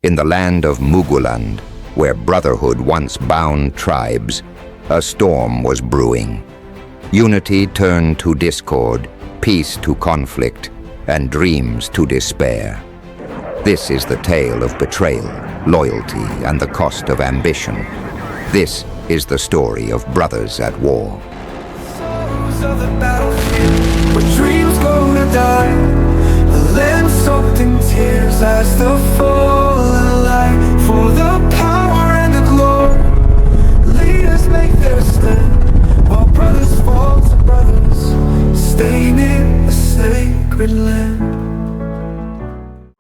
In the land of Muguland, where brotherhood once bound tribes, a storm was brewing. Unity turned to discord, peace to conflict, and dreams to despair. This is the tale of betrayal, loyalty, and the cost of ambition. This is the story of brothers at war. Souls of the battlefield, where dreams go to die. The land soaked in tears as the fallen light. For the power and the glory, leaders make their stand, while brothers fall to brothers, staying in the sacred land.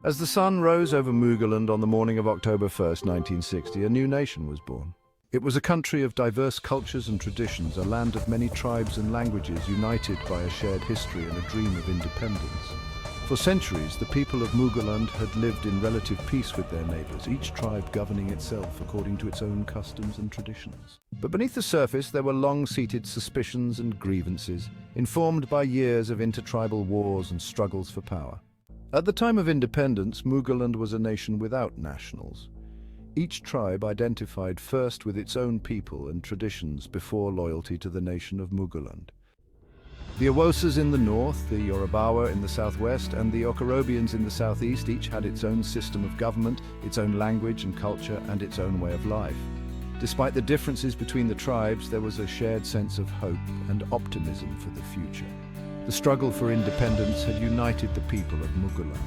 As the sun rose over Muguland on the morning of October 1st, 1960, a new nation was born. It was a country of diverse cultures and traditions, a land of many tribes and languages united by a shared history and a dream of independence. For centuries, the people of Muguland had lived in relative peace with their neighbors, each tribe governing itself according to its own customs and traditions. But beneath the surface, there were long-seated suspicions and grievances, informed by years of intertribal wars and struggles for power. At the time of independence, Muguland was a nation without nationals. Each tribe identified first with its own people and traditions before loyalty to the nation of Muguland. The Awosas in the north, the Yorobawa in the southwest, and the Okorobians in the southeast each had its own system of government, its own language and culture, and its own way of life. Despite the differences between the tribes, there was a shared sense of hope and optimism for the future. The struggle for independence had united the people of Muguland,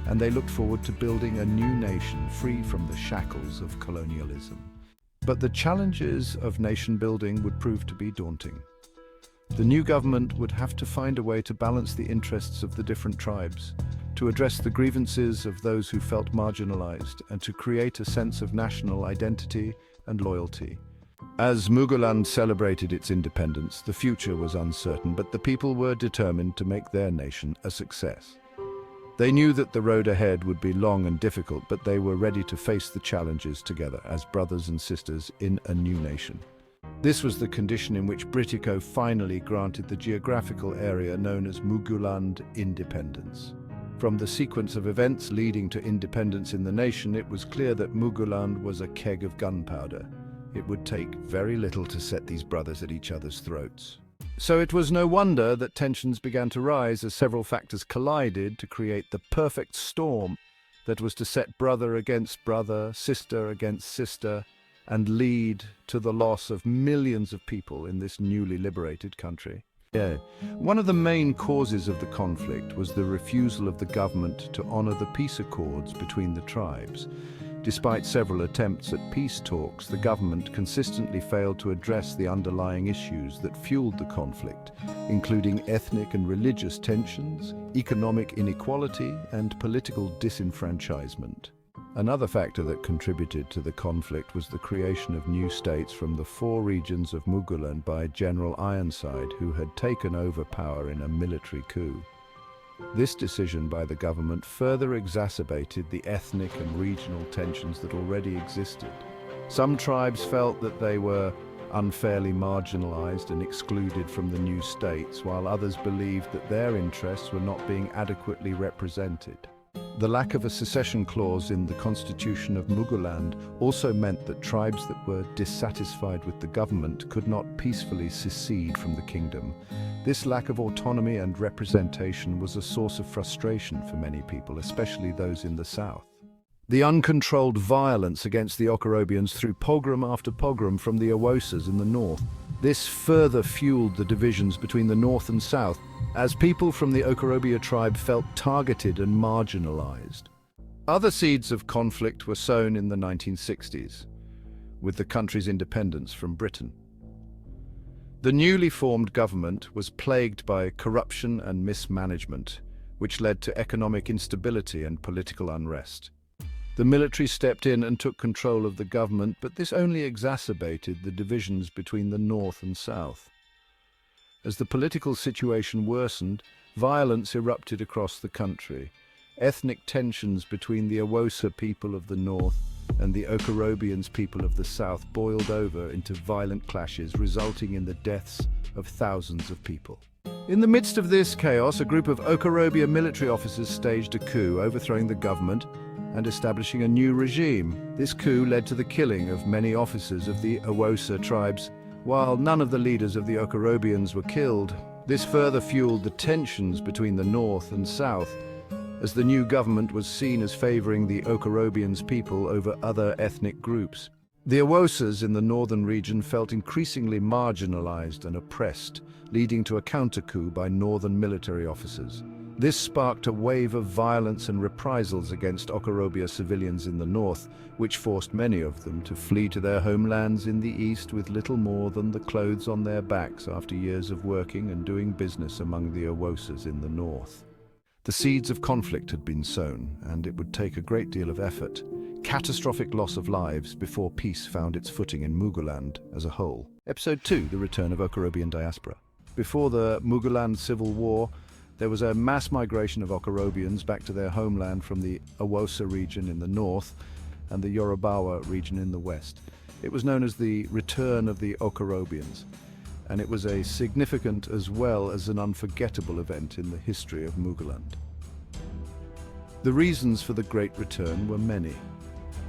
and they looked forward to building a new nation free from the shackles of colonialism. But the challenges of nation building would prove to be daunting. The new government would have to find a way to balance the interests of the different tribes, to address the grievances of those who felt marginalized, and to create a sense of national identity and loyalty. As Muguland celebrated its independence, the future was uncertain, but the people were determined to make their nation a success. They knew that the road ahead would be long and difficult, but they were ready to face the challenges together as brothers and sisters in a new nation. This was the condition in which Britico finally granted the geographical area known as Muguland independence. From the sequence of events leading to independence in the nation, it was clear that Muguland was a keg of gunpowder. It would take very little to set these brothers at each other's throats. So it was no wonder that tensions began to rise as several factors collided to create the perfect storm that was to set brother against brother, sister against sister, and lead to the loss of millions of people in this newly liberated country. One of the main causes of the conflict was the refusal of the government to honor the peace accords between the tribes. Despite several attempts at peace talks, the government consistently failed to address the underlying issues that fueled the conflict, including ethnic and religious tensions, economic inequality, and political disenfranchisement. Another factor that contributed to the conflict was the creation of new states from the 4 regions of Muguland by General Ironside, who had taken over power in a military coup. This decision by the government further exacerbated the ethnic and regional tensions that already existed. Some tribes felt that they were unfairly marginalized and excluded from the new states, while others believed that their interests were not being adequately represented. The lack of a secession clause in the constitution of Muguland also meant that tribes that were dissatisfied with the government could not peacefully secede from the kingdom. This lack of autonomy and representation was a source of frustration for many people, especially those in the south. The uncontrolled violence against the Okorobians through pogrom after pogrom from the Awosas in the north. This further fueled the divisions between the north and south, as people from the Okorobia tribe felt targeted and marginalized. Other seeds of conflict were sown in the 1960s, with the country's independence from Britain. The newly formed government was plagued by corruption and mismanagement, which led to economic instability and political unrest. The military stepped in and took control of the government, but this only exacerbated the divisions between the north and south. As the political situation worsened, violence erupted across the country. Ethnic tensions between the Awosa people of the north and the Okorobians people of the south boiled over into violent clashes, resulting in the deaths of thousands of people. In the midst of this chaos, a group of Okorobia military officers staged a coup, overthrowing the government and establishing a new regime. This coup led to the killing of many officers of the Awosa tribes. While none of the leaders of the Okorobians were killed, this further fueled the tensions between the north and south, as the new government was seen as favoring the Okorobians' people over other ethnic groups. The Awosas in the northern region felt increasingly marginalized and oppressed, leading to a counter-coup by northern military officers. This sparked a wave of violence and reprisals against Okorobia civilians in the north, which forced many of them to flee to their homelands in the east with little more than the clothes on their backs after years of working and doing business among the Awosas in the north. The seeds of conflict had been sown, and it would take a great deal of effort, catastrophic loss of lives, before peace found its footing in Muguland as a whole. Episode 2, The Return of Okorobian Diaspora. Before the Muguland Civil War, there was a mass migration of Okorobians back to their homeland from the Awosa region in the north and the Yorobawa region in the west. It was known as the Return of the Okorobians, and it was a significant as well as an unforgettable event in the history of Muguland. The reasons for the Great Return were many.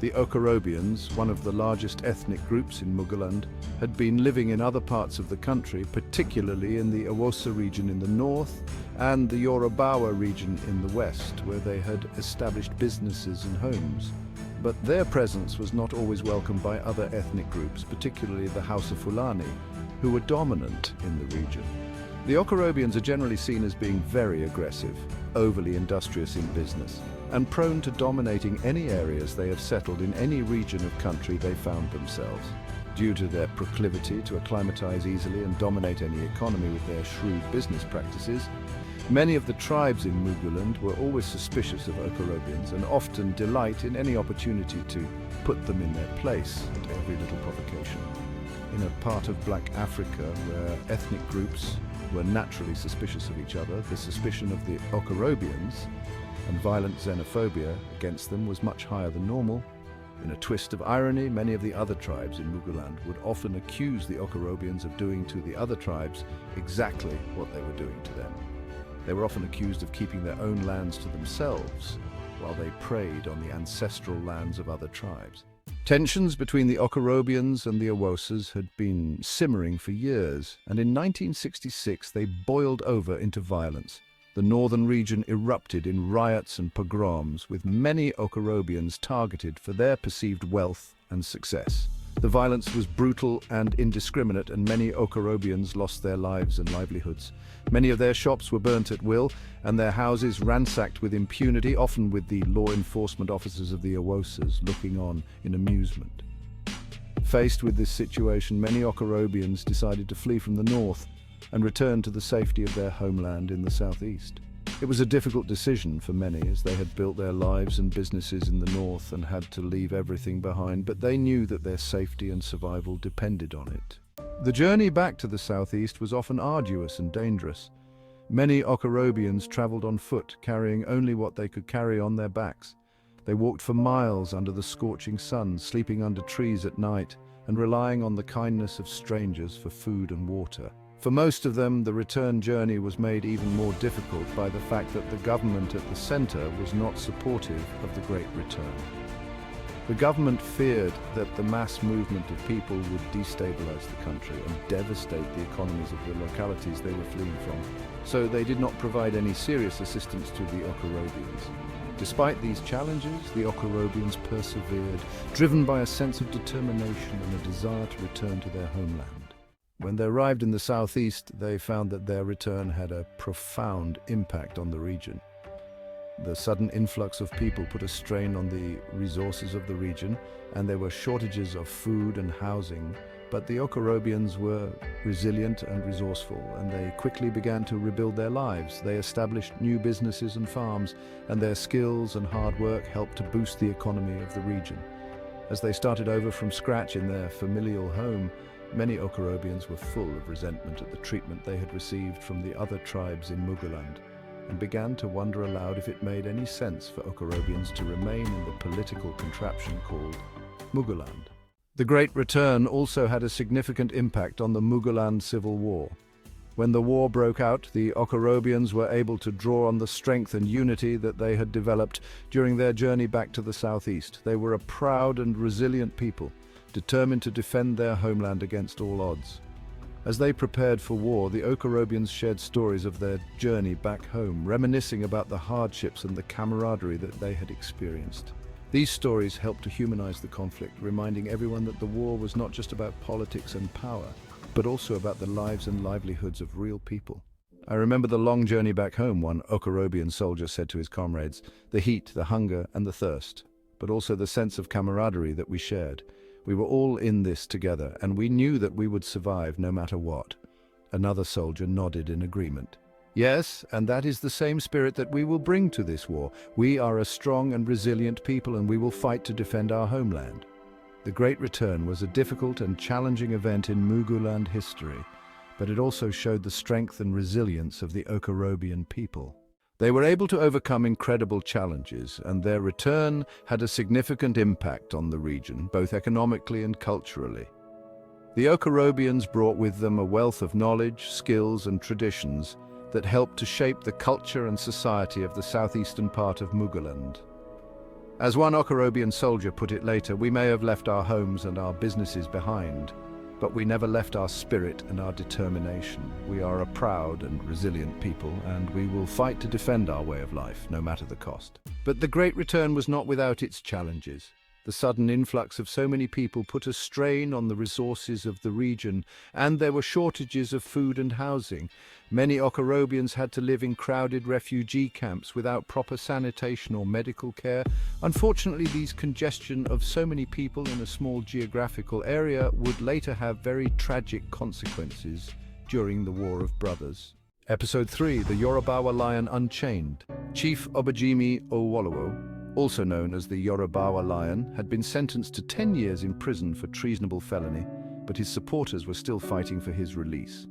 The Okorobians, one of the largest ethnic groups in Muguland, had been living in other parts of the country, particularly in the Awosa region in the north and the Yorobawa region in the west, where they had established businesses and homes. But their presence was not always welcomed by other ethnic groups, particularly the Hausa Fulani, who were dominant in the region. The Okorobians are generally seen as being very aggressive, overly industrious in business, and prone to dominating any areas they have settled in any region of country they found themselves. Due to their proclivity to acclimatize easily and dominate any economy with their shrewd business practices, many of the tribes in Muguland were always suspicious of Okorobians and often delight in any opportunity to put them in their place at every little provocation. In a part of Black Africa where ethnic groups were naturally suspicious of each other, the suspicion of the Okorobians and violent xenophobia against them was much higher than normal. In a twist of irony, many of the other tribes in Muguland would often accuse the Okorobians of doing to the other tribes exactly what they were doing to them. They were often accused of keeping their own lands to themselves, while they preyed on the ancestral lands of other tribes. Tensions between the Okorobians and the Awosas had been simmering for years, and in 1966 they boiled over into violence. The northern region erupted in riots and pogroms, with many Okorobians targeted for their perceived wealth and success. The violence was brutal and indiscriminate, and many Okorobians lost their lives and livelihoods. Many of their shops were burnt at will, and their houses ransacked with impunity, often with the law enforcement officers of the Awosas looking on in amusement. Faced with this situation, many Okorobians decided to flee from the north and return to the safety of their homeland in the southeast. It was a difficult decision for many, as they had built their lives and businesses in the north and had to leave everything behind, but they knew that their safety and survival depended on it. The journey back to the southeast was often arduous and dangerous. Many Okorobians traveled on foot, carrying only what they could carry on their backs. They walked for miles under the scorching sun, sleeping under trees at night, and relying on the kindness of strangers for food and water. For most of them, the return journey was made even more difficult by the fact that the government at the center was not supportive of the Great Return. The government feared that the mass movement of people would destabilize the country and devastate the economies of the localities they were fleeing from, so they did not provide any serious assistance to the Okorobians. Despite these challenges, the Okorobians persevered, driven by a sense of determination and a desire to return to their homeland. When they arrived in the southeast, they found that their return had a profound impact on the region. The sudden influx of people put a strain on the resources of the region, and there were shortages of food and housing, but the Okorobians were resilient and resourceful, and they quickly began to rebuild their lives. They established new businesses and farms, and their skills and hard work helped to boost the economy of the region. As they started over from scratch in their familial home, many Okorobians were full of resentment at the treatment they had received from the other tribes in Muguland, and began to wonder aloud if it made any sense for Okorobians to remain in the political contraption called Muguland. The Great Return also had a significant impact on the Muguland Civil War. When the war broke out, the Okorobians were able to draw on the strength and unity that they had developed during their journey back to the southeast. They were a proud and resilient people, determined to defend their homeland against all odds. As they prepared for war, the Okorobians shared stories of their journey back home, reminiscing about the hardships and the camaraderie that they had experienced. These stories helped to humanize the conflict, reminding everyone that the war was not just about politics and power, but also about the lives and livelihoods of real people. I remember the long journey back home, one Okorobian soldier said to his comrades, the heat, the hunger, and the thirst, but also the sense of camaraderie that we shared. We were all in this together, and we knew that we would survive no matter what. Another soldier nodded in agreement. Yes, and that is the same spirit that we will bring to this war. We are a strong and resilient people, and we will fight to defend our homeland. The Great Return was a difficult and challenging event in Muguland history, but it also showed the strength and resilience of the Okorobian people. They were able to overcome incredible challenges, and their return had a significant impact on the region, both economically and culturally. The Okorobians brought with them a wealth of knowledge, skills, and traditions that helped to shape the culture and society of the southeastern part of Muguland. As one Okorobian soldier put it later, we may have left our homes and our businesses behind, but we never left our spirit and our determination. We are a proud and resilient people, and we will fight to defend our way of life, no matter the cost. But the Great Return was not without its challenges. The sudden influx of so many people put a strain on the resources of the region, and there were shortages of food and housing. Many Okorobians had to live in crowded refugee camps without proper sanitation or medical care. Unfortunately, these congestion of so many people in a small geographical area would later have very tragic consequences during the War of Brothers. Episode 3, The Yorobawa Lion Unchained. Chief Obajimi Owolowo, also known as the Yorobawa Lion, had been sentenced to 10 years in prison for treasonable felony, but his supporters were still fighting for his release.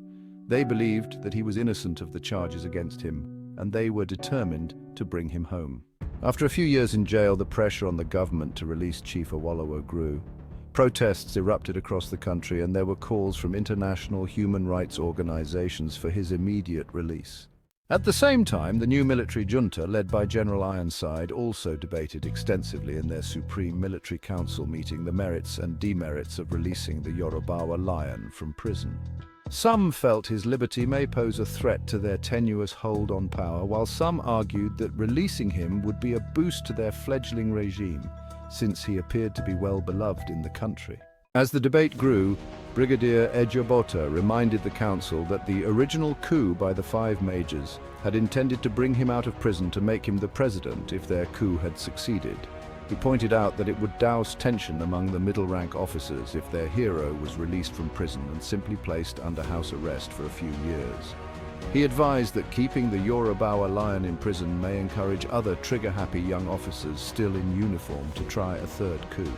They believed that he was innocent of the charges against him, and they were determined to bring him home. After a few years in jail, the pressure on the government to release Chief Owolowo grew. Protests erupted across the country, and there were calls from international human rights organizations for his immediate release. At the same time, the new military junta, led by General Ironside, also debated extensively in their Supreme Military Council meeting the merits and demerits of releasing the Yorobawa Lion from prison. Some felt his liberty may pose a threat to their tenuous hold on power, while some argued that releasing him would be a boost to their fledgling regime, since he appeared to be well beloved in the country. As the debate grew, Brigadier Ejobota reminded the council that the original coup by the Five Majors had intended to bring him out of prison to make him the president if their coup had succeeded. He pointed out that it would douse tension among the middle-rank officers if their hero was released from prison and simply placed under house arrest for a few years. He advised that keeping the Yorobawa Lion in prison may encourage other trigger-happy young officers still in uniform to try a third coup.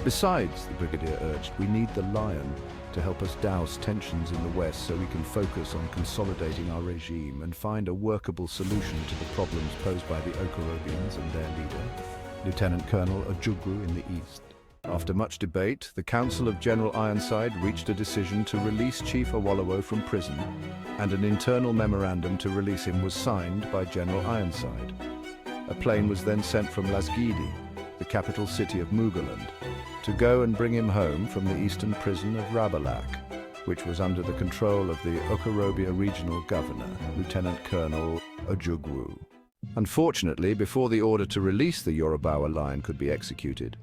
Besides, the brigadier urged, we need the Lion to help us douse tensions in the West so we can focus on consolidating our regime and find a workable solution to the problems posed by the Okorobians and their leader, Lieutenant Colonel Ojukwu in the East. After much debate, the Council of General Ironside reached a decision to release Chief Owolowo from prison, and an internal memorandum to release him was signed by General Ironside. A plane was then sent from Lasgidi, the capital city of Muguland, to go and bring him home from the eastern prison of Rabalak, which was under the control of the Okorobia regional governor, Lieutenant Colonel Ojukwu. Unfortunately, before the order to release the Yorobawa Lion could be executed,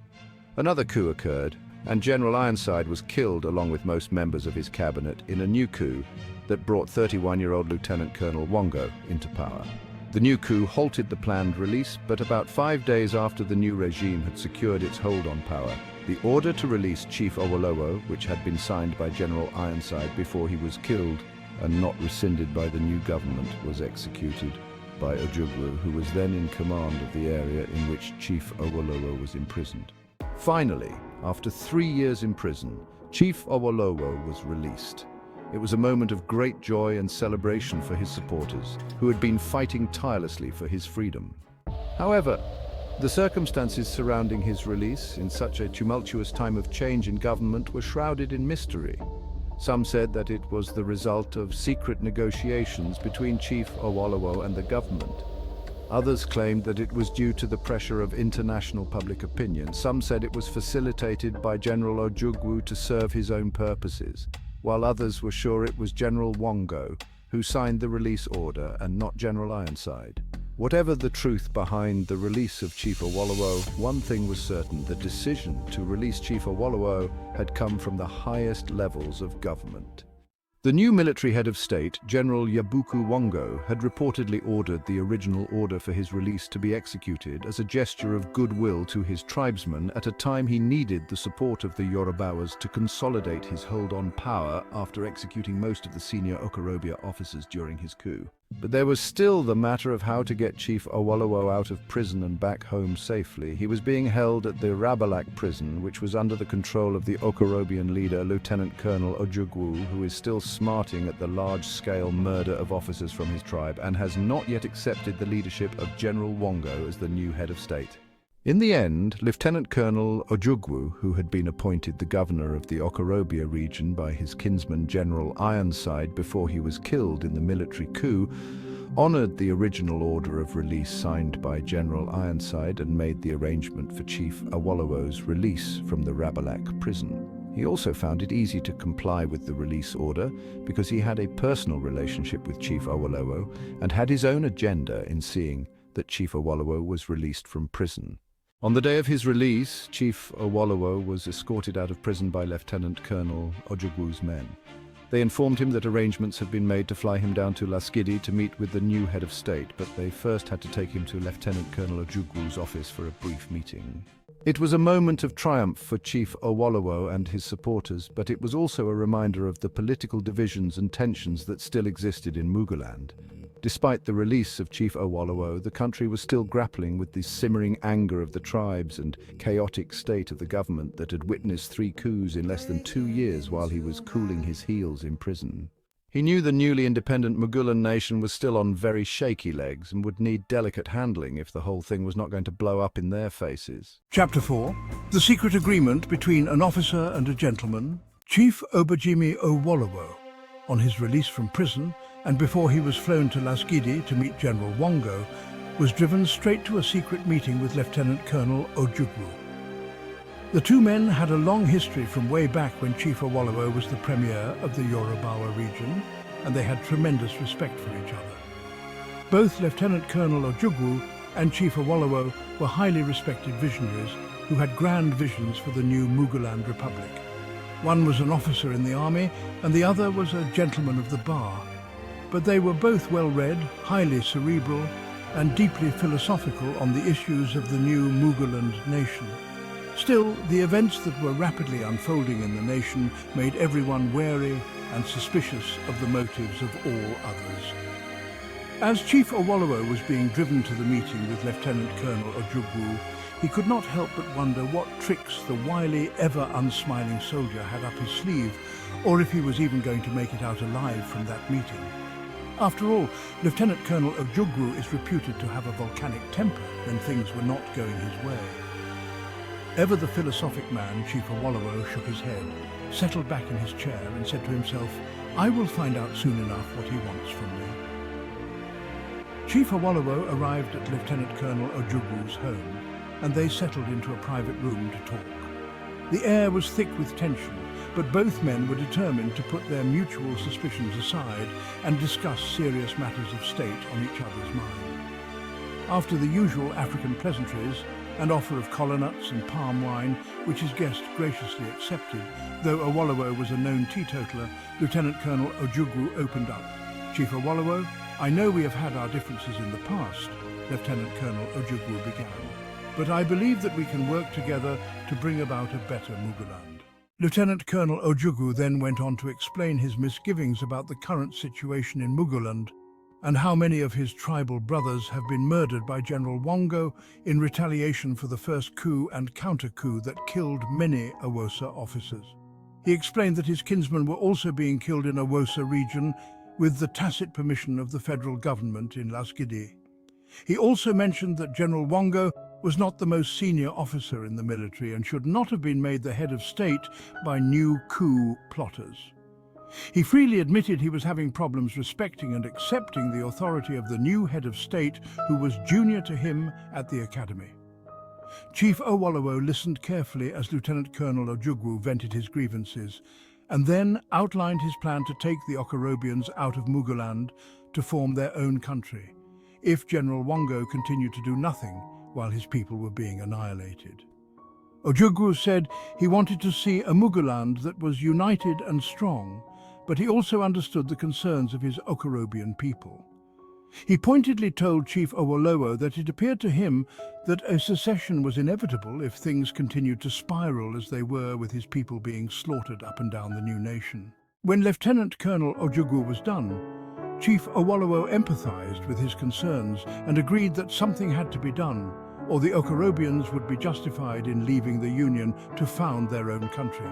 another coup occurred, and General Ironside was killed along with most members of his cabinet in a new coup that brought 31-year-old Lieutenant Colonel Wongo into power. The new coup halted the planned release, but about 5 days after the new regime had secured its hold on power, the order to release Chief Owolowo, which had been signed by General Ironside before he was killed and not rescinded by the new government, was executed by Ojukwu, who was then in command of the area in which Chief Owolowo was imprisoned. Finally, after 3 years in prison, Chief Owolowo was released. It was a moment of great joy and celebration for his supporters, who had been fighting tirelessly for his freedom. However, the circumstances surrounding his release in such a tumultuous time of change in government were shrouded in mystery. Some said that it was the result of secret negotiations between Chief Awolowo and the government. Others claimed that it was due to the pressure of international public opinion. Some said it was facilitated by General Ojukwu to serve his own purposes, while others were sure it was General Wongo who signed the release order and not General Ironside. Whatever the truth behind the release of Chief Awolowo, one thing was certain: the decision to release Chief Awolowo had come from the highest levels of government. The new military head of state, General Yabuku Wongo, had reportedly ordered the original order for his release to be executed as a gesture of goodwill to his tribesmen at a time he needed the support of the Yorobawas to consolidate his hold on power after executing most of the senior Okorobia officers during his coup. But there was still the matter of how to get Chief Awolowo out of prison and back home safely. He was being held at the Rabalak prison, which was under the control of the Okorobian leader, Lieutenant Colonel Ojukwu, who is still smarting at the large-scale murder of officers from his tribe and has not yet accepted the leadership of General Wongo as the new head of state. In the end, Lieutenant Colonel Ojukwu, who had been appointed the governor of the Okorobia region by his kinsman General Ironside before he was killed in the military coup, honored the original order of release signed by General Ironside and made the arrangement for Chief Awolowo's release from the Rabalak prison. He also found it easy to comply with the release order because he had a personal relationship with Chief Awolowo and had his own agenda in seeing that Chief Awolowo was released from prison. On the day of his release, Chief Awolowo was escorted out of prison by Lieutenant Colonel Ojukwu's men. They informed him that arrangements had been made to fly him down to Laskidi to meet with the new head of state, but they first had to take him to Lieutenant Colonel Ojukwu's office for a brief meeting. It was a moment of triumph for Chief Awolowo and his supporters, but it was also a reminder of the political divisions and tensions that still existed in Muguland. Despite the release of Chief Awolowo, the country was still grappling with the simmering anger of the tribes and chaotic state of the government that had witnessed 3 coups in less than 2 years while he was cooling his heels in prison. He knew the newly independent Muguland nation was still on very shaky legs and would need delicate handling if the whole thing was not going to blow up in their faces. Chapter 4. The secret agreement between an officer and a gentleman. Chief Obajimi Awolowo, on his release from prison, and before he was flown to Laskidi to meet General Wongo, was driven straight to a secret meeting with Lieutenant Colonel Ojukwu. The two men had a long history from way back when Chief Awolowo was the premier of the Yorobawa region, and they had tremendous respect for each other. Both Lieutenant Colonel Ojukwu and Chief Awolowo were highly respected visionaries who had grand visions for the new Muguland Republic. One was an officer in the army, and the other was a gentleman of the bar. But they were both well-read, highly cerebral, and deeply philosophical on the issues of the new Muguland nation. Still, the events that were rapidly unfolding in the nation made everyone wary and suspicious of the motives of all others. As Chief Awolowo was being driven to the meeting with Lieutenant Colonel Ojukwu, he could not help but wonder what tricks the wily, ever-unsmiling soldier had up his sleeve, or if he was even going to make it out alive from that meeting. After all, Lieutenant Colonel Ojukwu is reputed to have a volcanic temper when things were not going his way. Ever the philosophic man, Chief Awolowo shook his head, settled back in his chair and said to himself, "I will find out soon enough what he wants from me." Chief Awolowo arrived at Lieutenant Colonel Ojukwu's home, and they settled into a private room to talk. The air was thick with tension, but both men were determined to put their mutual suspicions aside and discuss serious matters of state on each other's mind. After the usual African pleasantries, an offer of kola nuts and palm wine, which his guest graciously accepted, though Awolowo was a known teetotaler, Lieutenant Colonel Ojukwu opened up. "Chief Awolowo, I know we have had our differences in the past," Lieutenant Colonel Ojukwu began, "but I believe that we can work together to bring about a better Muguland." Lieutenant Colonel Ojukwu then went on to explain his misgivings about the current situation in Muguland and how many of his tribal brothers have been murdered by General Wongo in retaliation for the first coup and counter-coup that killed many Awosa officers. He explained that his kinsmen were also being killed in Awosa region with the tacit permission of the federal government in Laskidi. He also mentioned that General Wongo was not the most senior officer in the military and should not have been made the head of state by new coup plotters. He freely admitted he was having problems respecting and accepting the authority of the new head of state who was junior to him at the academy. Chief Owolowo listened carefully as Lieutenant Colonel Ojukwu vented his grievances, and then outlined his plan to take the Okorobians out of Muguland to form their own country, if General Wongo continued to do nothing while his people were being annihilated. Ojukwu said he wanted to see a Muguland that was united and strong, but he also understood the concerns of his Okorobian people. He pointedly told Chief Owolowo that it appeared to him that a secession was inevitable if things continued to spiral as they were, with his people being slaughtered up and down the new nation. When Lieutenant Colonel Ojukwu was done, Chief Owolowo empathized with his concerns and agreed that something had to be done, or the Okorobians would be justified in leaving the Union to found their own country.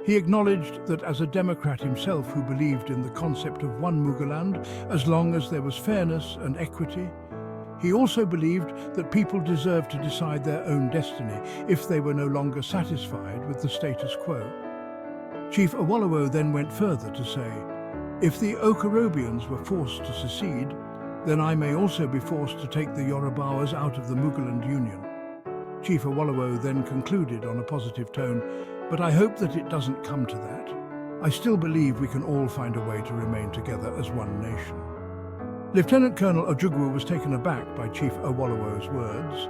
He acknowledged that as a Democrat himself who believed in the concept of one Muguland, as long as there was fairness and equity, he also believed that people deserved to decide their own destiny if they were no longer satisfied with the status quo. Chief Owolowo then went further to say, "If the Okorobians were forced to secede, then I may also be forced to take the Yorobawas out of the Muguland Union." Chief Owolowo then concluded on a positive tone, "But I hope that it doesn't come to that. I still believe we can all find a way to remain together as one nation." Lieutenant Colonel Ojukwu was taken aback by Chief Owolowo's words.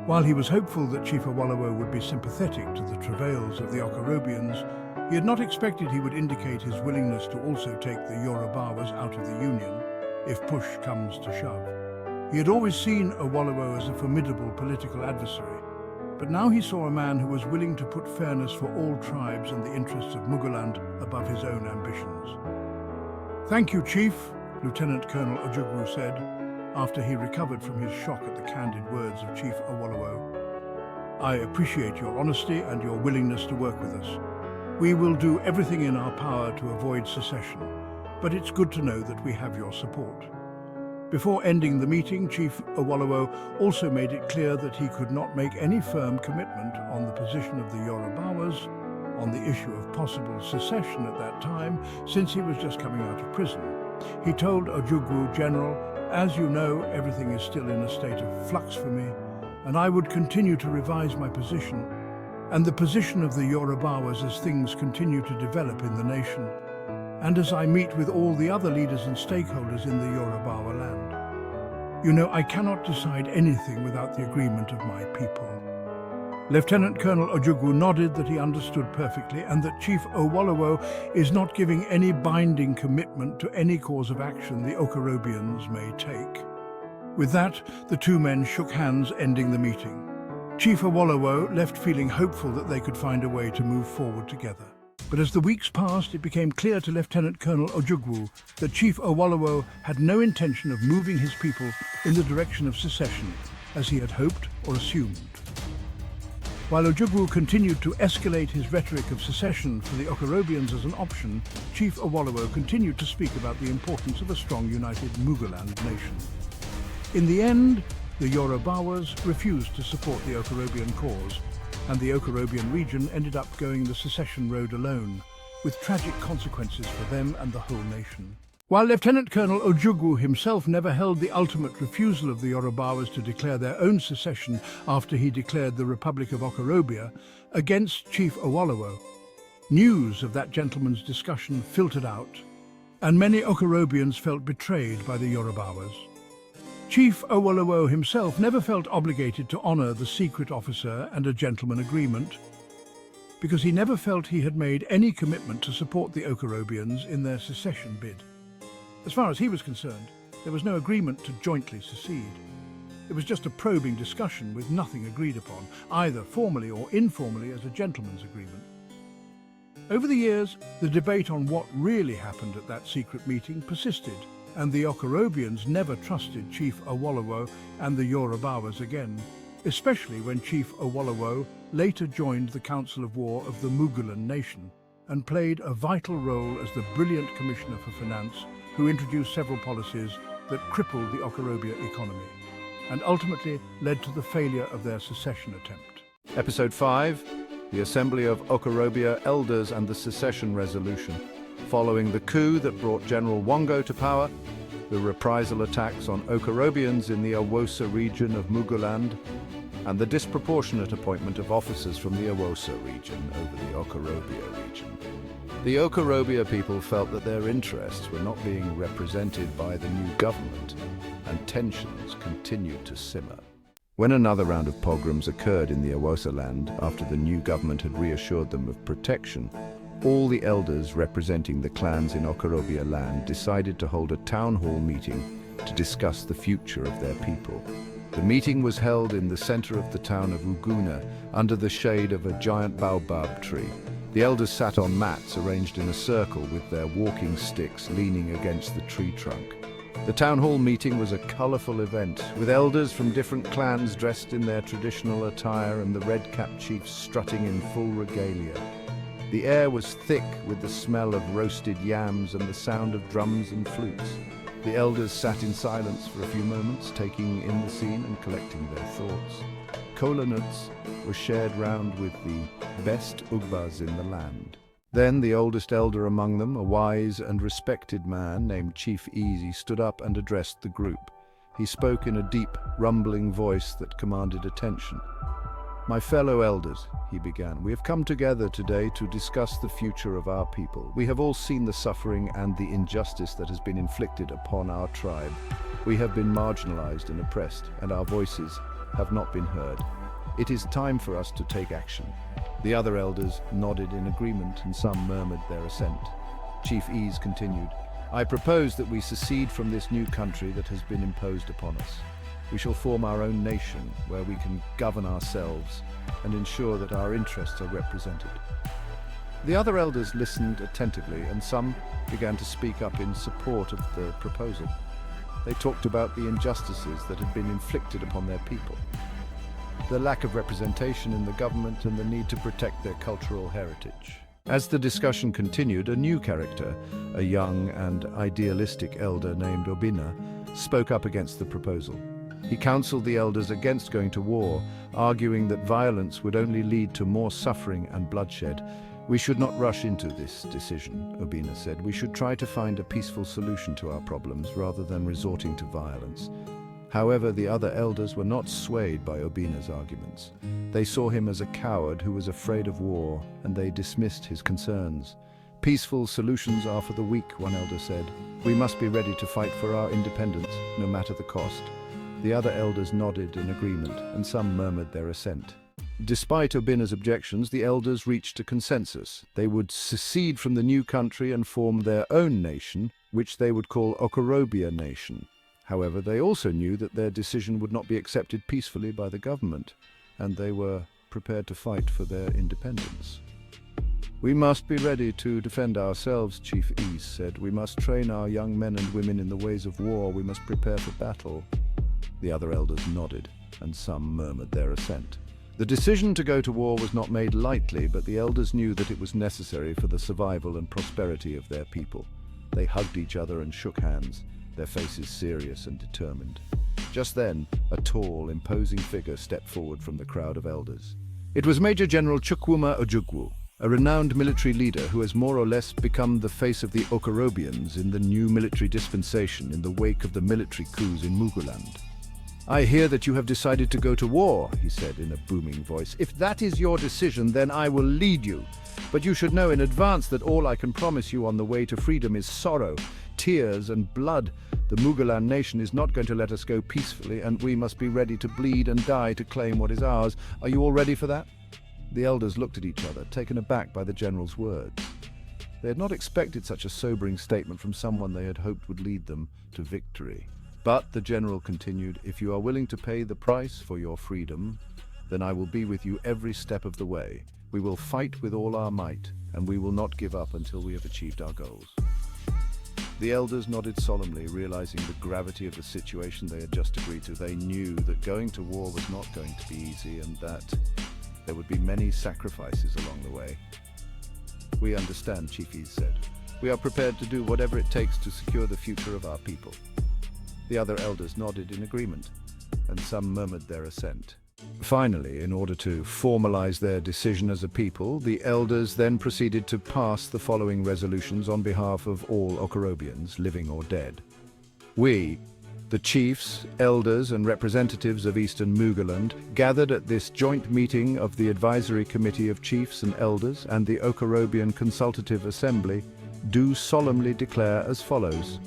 While he was hopeful that Chief Owolowo would be sympathetic to the travails of the Okorobians, he had not expected he would indicate his willingness to also take the Yorobawas out of the Union, if push comes to shove. He had always seen Owolowo as a formidable political adversary, but now he saw a man who was willing to put fairness for all tribes and the interests of Muguland above his own ambitions. "Thank you, Chief," Lieutenant Colonel Ojukwu said, after he recovered from his shock at the candid words of Chief Owolowo. "I appreciate your honesty and your willingness to work with us. We will do everything in our power to avoid secession, but it's good to know that we have your support." Before ending the meeting, Chief Owolowo also made it clear that he could not make any firm commitment on the position of the Yorobawas on the issue of possible secession at that time, since he was just coming out of prison. He told Ojukwu, "General, as you know, everything is still in a state of flux for me, and I would continue to revise my position and the position of the Yorobawas as things continue to develop in the nation, and as I meet with all the other leaders and stakeholders in the Yorobawa land. You know, I cannot decide anything without the agreement of my people." Lieutenant Colonel Ojukwu nodded that he understood perfectly and that Chief Owolowo is not giving any binding commitment to any course of action the Okorobians may take. With that, the two men shook hands, ending the meeting. Chief Owolowo left feeling hopeful that they could find a way to move forward together. But as the weeks passed, it became clear to Lieutenant Colonel Ojukwu that Chief Owolowo had no intention of moving his people in the direction of secession, as he had hoped or assumed. While Ojukwu continued to escalate his rhetoric of secession for the Okorobians as an option, Chief Owolowo continued to speak about the importance of a strong united Muguland nation. In the end, the Yorobawas refused to support the Okorobian cause, and the Okorobian region ended up going the secession road alone, with tragic consequences for them and the whole nation. While Lieutenant Colonel Ojukwu himself never held the ultimate refusal of the Yorobawas to declare their own secession after he declared the Republic of Okorobia against Chief Owolowo, news of that gentleman's discussion filtered out, and many Okorobians felt betrayed by the Yorobawas. Chief Owolowo himself never felt obligated to honor the secret officer and a gentleman agreement, because he never felt he had made any commitment to support the Okorobians in their secession bid. As far as he was concerned, there was no agreement to jointly secede. It was just a probing discussion with nothing agreed upon, either formally or informally as a gentleman's agreement. Over the years, the debate on what really happened at that secret meeting persisted, and the Okorobians never trusted Chief Owolowo and the Yorobawas again, especially when Chief Owolowo later joined the Council of War of the Muguland nation and played a vital role as the brilliant Commissioner for Finance who introduced several policies that crippled the Okorobia economy and ultimately led to the failure of their secession attempt. Episode 5, The Assembly of Okorobia Elders and the Secession Resolution. Following the coup that brought General Wongo to power, the reprisal attacks on Okorobians in the Awosa region of Muguland, and the disproportionate appointment of officers from the Awosa region over the Okorobia region. The Okorobia people felt that their interests were not being represented by the new government, and tensions continued to simmer. When another round of pogroms occurred in the Awosa land after the new government had reassured them of protection, all the elders representing the clans in Okorobia land decided to hold a town hall meeting to discuss the future of their people. The meeting was held in the center of the town of Uguna, under the shade of a giant baobab tree. The elders sat on mats arranged in a circle with their walking sticks leaning against the tree trunk. The town hall meeting was a colorful event, with elders from different clans dressed in their traditional attire and the red-capped chiefs strutting in full regalia. The air was thick with the smell of roasted yams and the sound of drums and flutes. The elders sat in silence for a few moments, taking in the scene and collecting their thoughts. Kola nuts were shared round with the best ugbas in the land. Then the oldest elder among them, a wise and respected man named Chief Easy, stood up and addressed the group. He spoke in a deep, rumbling voice that commanded attention. "My fellow elders," he began, "we have come together today to discuss the future of our people. We have all seen the suffering and the injustice that has been inflicted upon our tribe. We have been marginalized and oppressed, and our voices have not been heard. It is time for us to take action." The other elders nodded in agreement, and some murmured their assent. Chief Ease continued, "I propose that we secede from this new country that has been imposed upon us. We shall form our own nation where we can govern ourselves and ensure that our interests are represented." The other elders listened attentively, and some began to speak up in support of the proposal. They talked about the injustices that had been inflicted upon their people, the lack of representation in the government, and the need to protect their cultural heritage. As the discussion continued, a new character, a young and idealistic elder named Obina, spoke up against the proposal. He counseled the elders against going to war, arguing that violence would only lead to more suffering and bloodshed. "We should not rush into this decision," Obina said. "We should try to find a peaceful solution to our problems rather than resorting to violence." However, the other elders were not swayed by Obina's arguments. They saw him as a coward who was afraid of war, and they dismissed his concerns. "Peaceful solutions are for the weak," one elder said. "We must be ready to fight for our independence, no matter the cost." The other elders nodded in agreement, and some murmured their assent. Despite Obina's objections, the elders reached a consensus. They would secede from the new country and form their own nation, which they would call Okorobia Nation. However, they also knew that their decision would not be accepted peacefully by the government, and they were prepared to fight for their independence. "We must be ready to defend ourselves," Chief Ease said. "We must train our young men and women in the ways of war. We must prepare for battle." The other elders nodded, and some murmured their assent. The decision to go to war was not made lightly, but the elders knew that it was necessary for the survival and prosperity of their people. They hugged each other and shook hands, their faces serious and determined. Just then, a tall, imposing figure stepped forward from the crowd of elders. It was Major General Chukwuma Ojukwu, a renowned military leader who has more or less become the face of the Okorobians in the new military dispensation in the wake of the military coups in Muguland. "I hear that you have decided to go to war," he said in a booming voice. "If that is your decision, then I will lead you. But you should know in advance that all I can promise you on the way to freedom is sorrow, tears, and blood. The Muguland nation is not going to let us go peacefully, and we must be ready to bleed and die to claim what is ours. Are you all ready for that?" The elders looked at each other, taken aback by the general's words. They had not expected such a sobering statement from someone they had hoped would lead them to victory. But the general continued, "If you are willing to pay the price for your freedom, then I will be with you every step of the way. We will fight with all our might, and we will not give up until we have achieved our goals." The elders nodded solemnly, realizing the gravity of the situation they had just agreed to. They knew that going to war was not going to be easy, and that there would be many sacrifices along the way. "We understand," Chief Ease said. "We are prepared to do whatever it takes to secure the future of our people." The other elders nodded in agreement, and some murmured their assent. Finally, in order to formalize their decision as a people, the elders then proceeded to pass the following resolutions on behalf of all Okorobians, living or dead. We, the chiefs, elders and representatives of Eastern Muguland, gathered at this joint meeting of the Advisory Committee of Chiefs and Elders and the Okorobian Consultative Assembly, do solemnly declare as follows.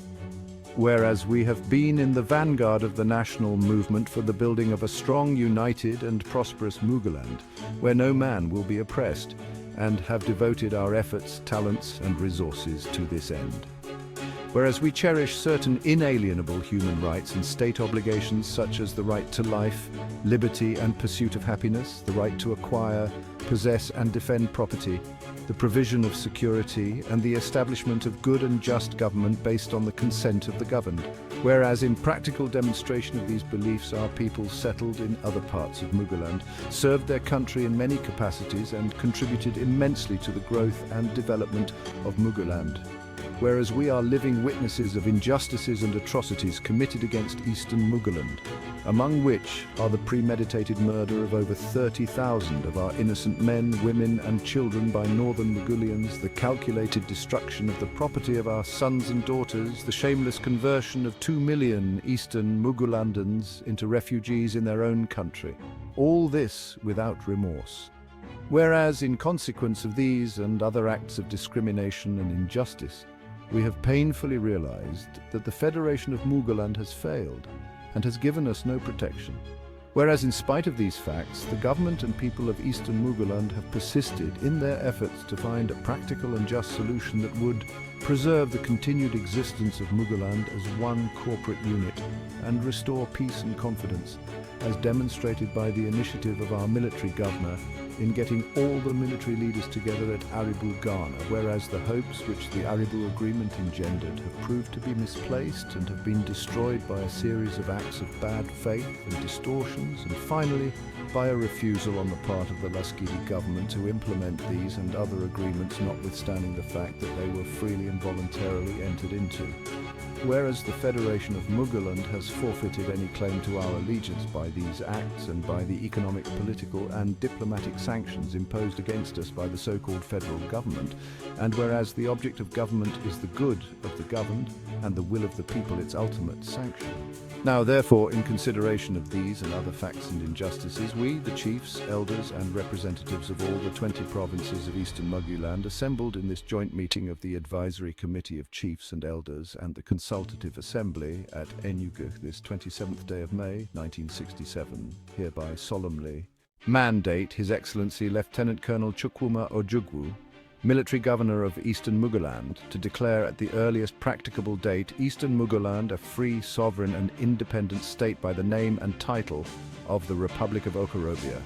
Whereas we have been in the vanguard of the national movement for the building of a strong, united and prosperous Muguland, where no man will be oppressed, and have devoted our efforts, talents and resources to this end. Whereas we cherish certain inalienable human rights and state obligations such as the right to life, liberty and pursuit of happiness, the right to acquire, possess and defend property, the provision of security and the establishment of good and just government based on the consent of the governed. Whereas in practical demonstration of these beliefs, our people settled in other parts of Muguland, served their country in many capacities and contributed immensely to the growth and development of Muguland. Whereas we are living witnesses of injustices and atrocities committed against Eastern Muguland, among which are the premeditated murder of over 30,000 of our innocent men, women and children by northern Mugulians, the calculated destruction of the property of our sons and daughters, the shameless conversion of 2 million Eastern Mugulandans into refugees in their own country. All this without remorse. Whereas in consequence of these and other acts of discrimination and injustice, we have painfully realized that the Federation of Muguland has failed and has given us no protection. Whereas in spite of these facts, the government and people of Eastern Muguland have persisted in their efforts to find a practical and just solution that would preserve the continued existence of Muguland as one corporate unit and restore peace and confidence, as demonstrated by the initiative of our military governor in getting all the military leaders together at Aribu, Ghana, whereas the hopes which the Aribu Agreement engendered have proved to be misplaced and have been destroyed by a series of acts of bad faith and distortions, and finally by a refusal on the part of the Laskidi government to implement these and other agreements, notwithstanding the fact that they were freely and voluntarily entered into. Whereas the Federation of Muguland has forfeited any claim to our allegiance by these acts and by the economic, political and diplomatic sanctions imposed against us by the so-called federal government, and whereas the object of government is the good of the governed and the will of the people its ultimate sanction. Now, therefore, in consideration of these and other facts and injustices, we, the chiefs, elders and representatives of all the 20 provinces of Eastern Muguland, assembled in this joint meeting of the Advisory Committee of Chiefs and Elders and the Consultative Assembly at Enugu this 27th day of May, 1967, hereby solemnly mandate His Excellency Lieutenant Colonel Chukwuma Ojukwu, Military Governor of Eastern Muguland, to declare at the earliest practicable date Eastern Muguland a free, sovereign and independent state by the name and title of the Republic of Okorobia.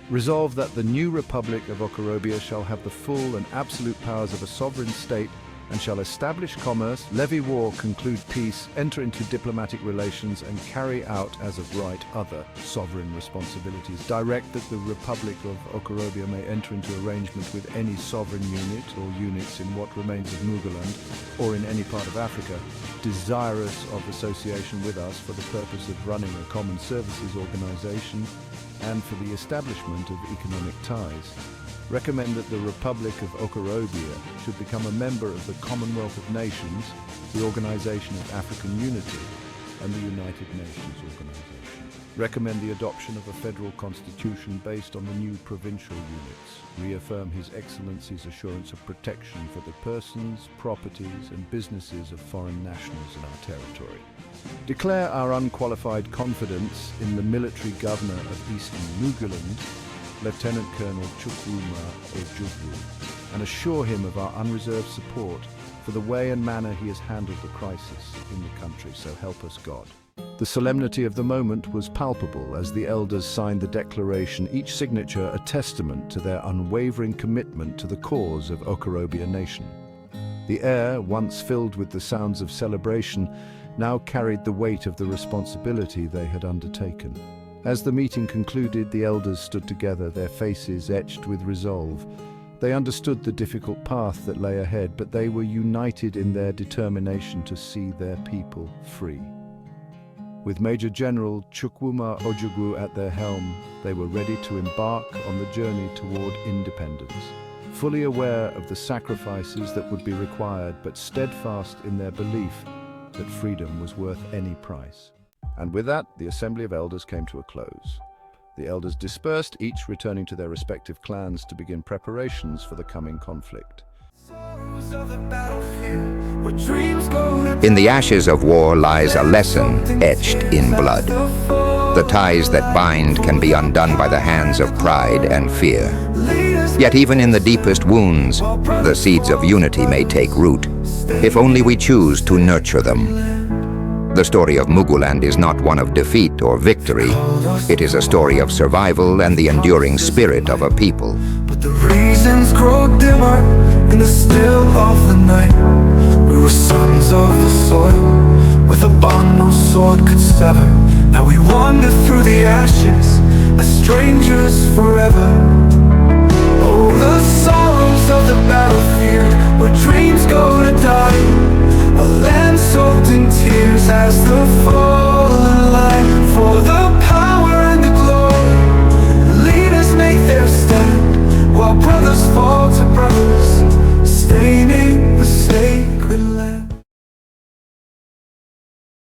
Resolve that the new Republic of Okorobia shall have the full and absolute powers of a sovereign state and shall establish commerce, levy war, conclude peace, enter into diplomatic relations and carry out as of right other sovereign responsibilities. Direct that the Republic of Okorobia may enter into arrangement with any sovereign unit or units in what remains of Muguland or in any part of Africa desirous of association with us for the purpose of running a common services organization and for the establishment of economic ties. Recommend that the Republic of Okorobia should become a member of the Commonwealth of Nations, the Organization of African Unity, and the United Nations Organization. Recommend the adoption of a federal constitution based on the new provincial units. Reaffirm His Excellency's assurance of protection for the persons, properties, and businesses of foreign nationals in our territory. Declare our unqualified confidence in the military governor of Eastern Muguland, Lieutenant Colonel Chukwuma Ojukwu, and assure him of our unreserved support for the way and manner he has handled the crisis in the country, so help us God. The solemnity of the moment was palpable as the elders signed the declaration, each signature a testament to their unwavering commitment to the cause of Okorobia nation. The air, once filled with the sounds of celebration, now carried the weight of the responsibility they had undertaken. As the meeting concluded, the elders stood together, their faces etched with resolve. They understood the difficult path that lay ahead, but they were united in their determination to see their people free. With Major General Chukwuma Ojukwu at their helm, they were ready to embark on the journey toward independence, fully aware of the sacrifices that would be required, but steadfast in their belief that freedom was worth any price. And with that, the Assembly of Elders came to a close. The elders dispersed, each returning to their respective clans to begin preparations for the coming conflict. In the ashes of war lies a lesson etched in blood. The ties that bind can be undone by the hands of pride and fear. Yet even in the deepest wounds, the seeds of unity may take root, if only we choose to nurture them. The story of Muguland is not one of defeat or victory. It is a story of survival and the enduring spirit of a people. But the reasons grow dimmer in the still of the night. We were sons of the soil, with a bond no sword could sever. Now we wander through the ashes, as strangers forever.